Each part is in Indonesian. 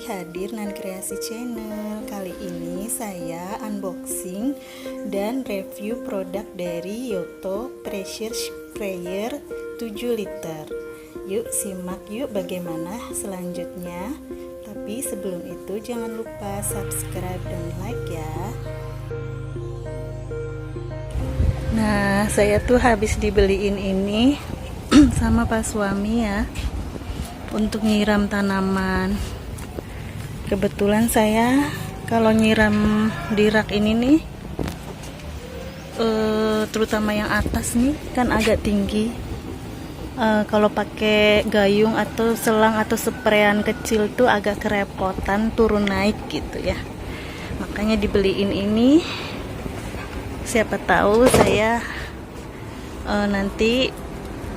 hadir Nan Kreasi Channel. Kali ini saya unboxing dan review produk dari Yoto Pressure Sprayer 7 liter. Yuk simak yuk bagaimana selanjutnya. Tapi sebelum itu jangan lupa subscribe dan like ya. Nah, saya tuh habis dibeliin ini sama Pak Suami ya, untuk nyiram tanaman. Kebetulan saya kalau nyiram di rak ini nih, terutama yang atas nih kan agak tinggi. Kalau pakai gayung atau selang atau sprayan kecil tuh agak kerepotan turun naik gitu ya. Makanya dibeliin ini. Siapa tahu saya nanti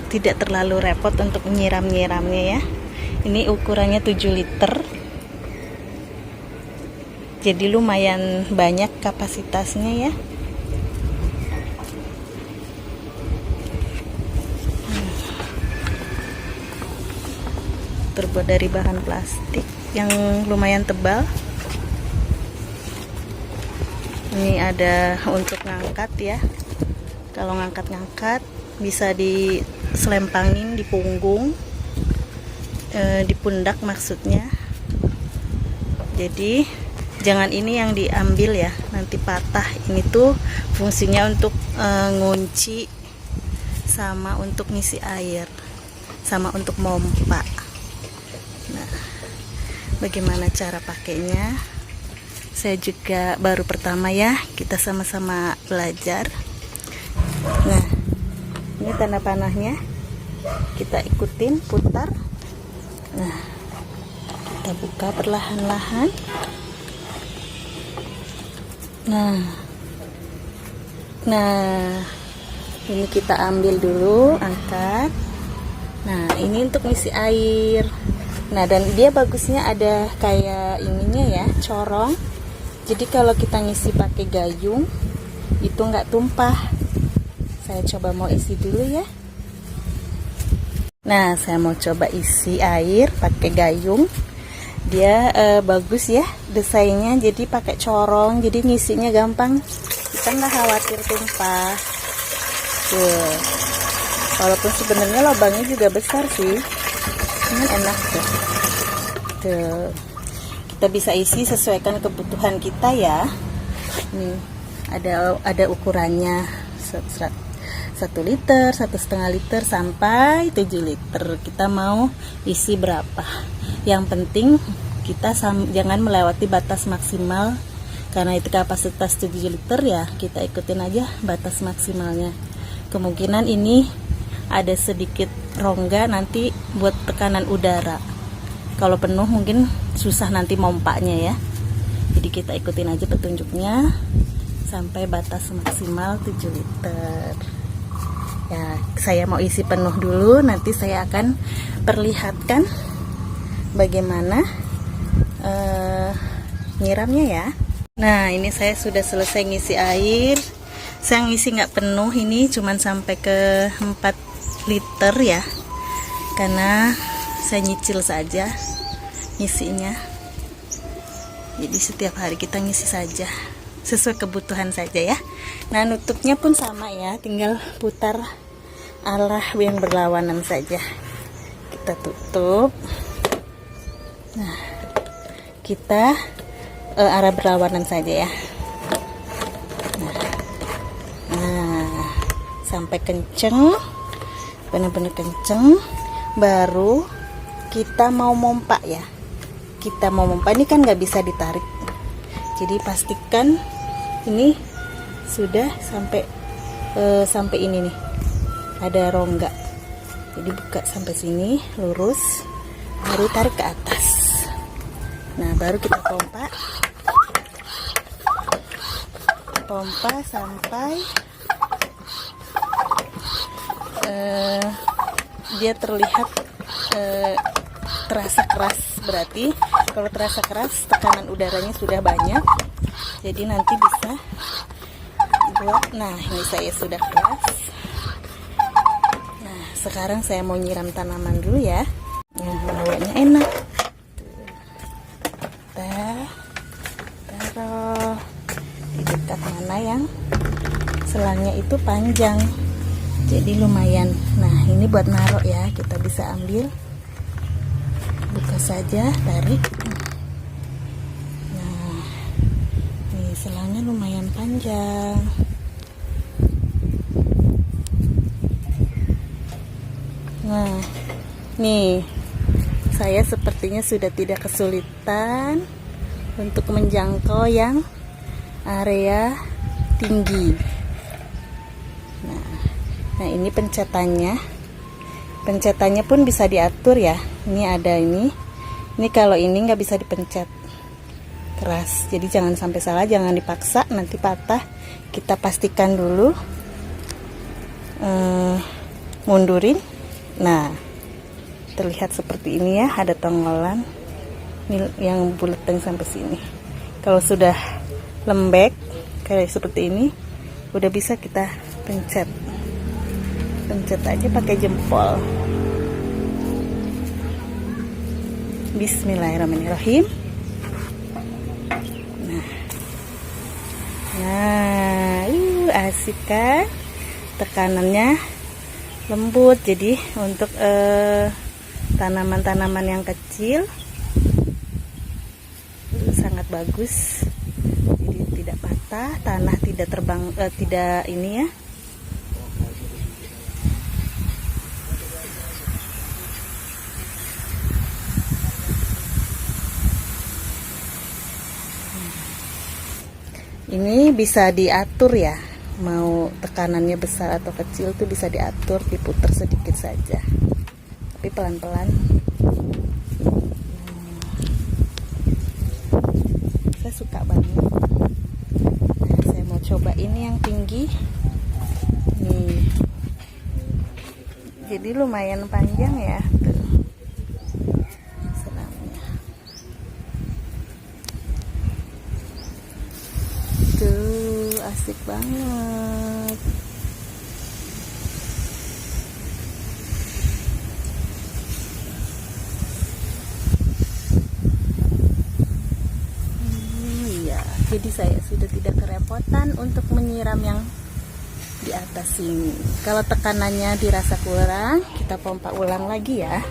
tidak terlalu repot untuk nyiram-nyiramnya ya. Ini ukurannya 7 liter. Jadi lumayan banyak kapasitasnya ya. Terbuat dari bahan plastik yang lumayan tebal. Ini ada untuk ngangkat ya. Kalau ngangkat-ngangkat bisa diselempangin di punggung, di pundak maksudnya. Jadi jangan ini yang diambil ya, nanti patah. Ini tuh fungsinya untuk ngunci, sama untuk ngisi air, sama untuk mompa. Nah, bagaimana cara pakainya? Saya juga baru pertama ya, kita sama-sama belajar. Nah, ini tanda panahnya, kita ikutin, putar. Nah, kita buka perlahan-lahan. Nah, ini kita ambil dulu, angkat. Nah, ini untuk ngisi air. Nah, dan dia bagusnya ada kayak ininya ya, corong. Jadi kalau kita ngisi pakai gayung, itu nggak tumpah. Saya coba mau isi dulu ya. Nah, saya mau coba isi air pakai gayung. Dia bagus ya desainnya, jadi pakai corong, jadi ngisinya gampang. Kita nggak khawatir tumpah. Tuh. Walaupun sebenarnya lubangnya juga besar sih. Ini enak tuh. Tuh. Kita bisa isi sesuaikan kebutuhan kita ya. Nih, ada ukurannya. 1 liter, 1,5 liter sampai 7 liter. Kita mau isi berapa? Yang penting kita jangan melewati batas maksimal, karena itu kapasitas 7 liter ya, kita ikutin aja batas maksimalnya. Kemungkinan ini ada sedikit rongga nanti buat tekanan udara. Kalau penuh mungkin susah nanti mompanya ya. Jadi kita ikutin aja petunjuknya sampai batas maksimal 7 liter. Ya, saya mau isi penuh dulu, nanti saya akan perlihatkan bagaimana nyiramnya ya. Nah, ini saya sudah selesai ngisi air. Saya ngisi nggak penuh, ini cuman sampai ke 4 liter ya, karena saya nyicil saja ngisinya. Jadi setiap hari kita ngisi saja sesuai kebutuhan saja ya. Nah, nutupnya pun sama ya, tinggal putar arah yang berlawanan saja. Kita tutup. Nah, kita arah berlawanan saja ya. Nah, sampai kenceng, benar-benar kenceng, baru kita mau mompa ya. Kita mau mompa, ini kan nggak bisa ditarik. Jadi pastikan ini sudah sampai ini nih, ada rongga. Jadi buka sampai sini lurus, baru tarik ke atas. Nah, baru kita pompa sampai dia terlihat terasa keras. Berarti kalau terasa keras, tekanan udaranya sudah banyak, jadi nanti bisa buat. Nah, ini saya sudah keras. Nah, sekarang saya mau nyiram tanaman dulu ya. Nah, bawanya enak. tuh panjang, jadi lumayan. Nah ini buat naruh ya, kita bisa ambil, buka saja, tarik. Nah ini selangnya lumayan panjang. Nah nih, saya sepertinya sudah tidak kesulitan untuk menjangkau yang area tinggi. Nah ini pencetannya pun bisa diatur ya. Ini ada ini kalau ini nggak bisa dipencet keras, jadi jangan sampai salah, jangan dipaksa, nanti patah. Kita pastikan dulu, mundurin. Nah terlihat seperti ini ya, ada tonggolan ini yang buletan sampai sini. Kalau sudah lembek kayak seperti ini, udah bisa kita pencet aja pakai jempol. Bismillahirrahmanirrahim. Nah asik kan, tekanannya lembut, jadi untuk tanaman-tanaman yang kecil sangat bagus, jadi tidak patah, tanah tidak terbang, tidak ini ya. Ini bisa diatur ya, mau tekanannya besar atau kecil tuh bisa diatur, diputar sedikit saja, tapi pelan-pelan. Saya suka banget. Nah, saya mau coba ini yang tinggi nih, jadi lumayan panjang ya tuh selangnya. Tuh asik banget. Jadi saya sudah tidak kerepotan untuk menyiram yang di atas ini. Kalau tekanannya dirasa kurang, kita pompa ulang lagi ya.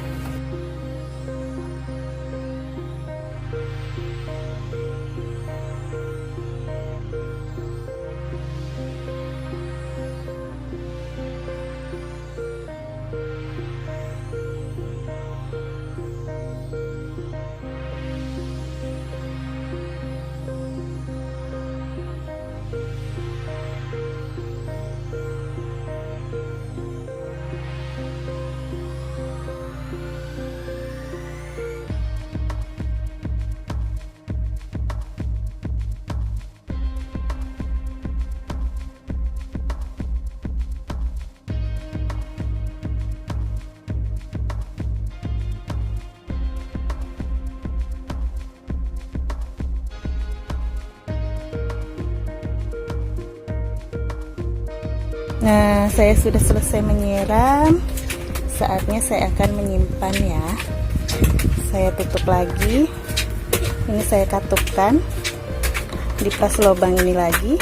Nah, saya sudah selesai menyiram. Saatnya saya akan menyimpan ya. Saya tutup lagi. Ini saya katupkan di pas lubang ini lagi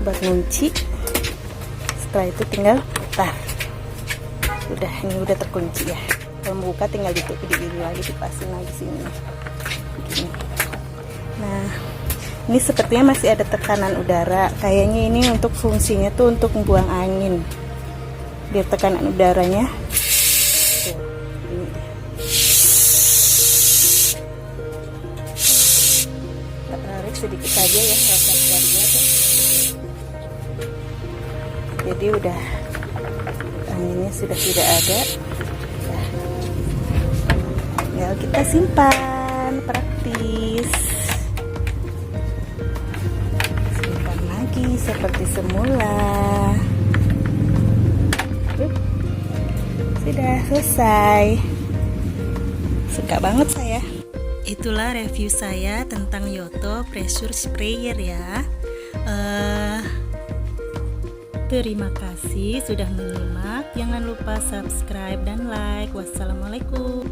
buat ngunci. Setelah itu tinggal putar. Udah, ini udah terkunci ya. Kalau mau buka tinggal ditutup ini lagi, dipasin lagi sini. Begini. Nah, ini sepertinya masih ada tekanan udara. Kayaknya ini untuk fungsinya tuh untuk membuang angin, biar tekanan udaranya tuh, ini dia. Kita tarik sedikit saja ya, nggak usah kuat-kuat ya. Jadi udah anginnya sudah tidak ada. Nah, tinggal kita simpan, praktis. Seperti semula. Sudah selesai. Suka banget saya. Itulah review saya tentang Yoto pressure sprayer ya. Terima kasih sudah menyimak. Jangan lupa subscribe dan like. Wassalamualaikum.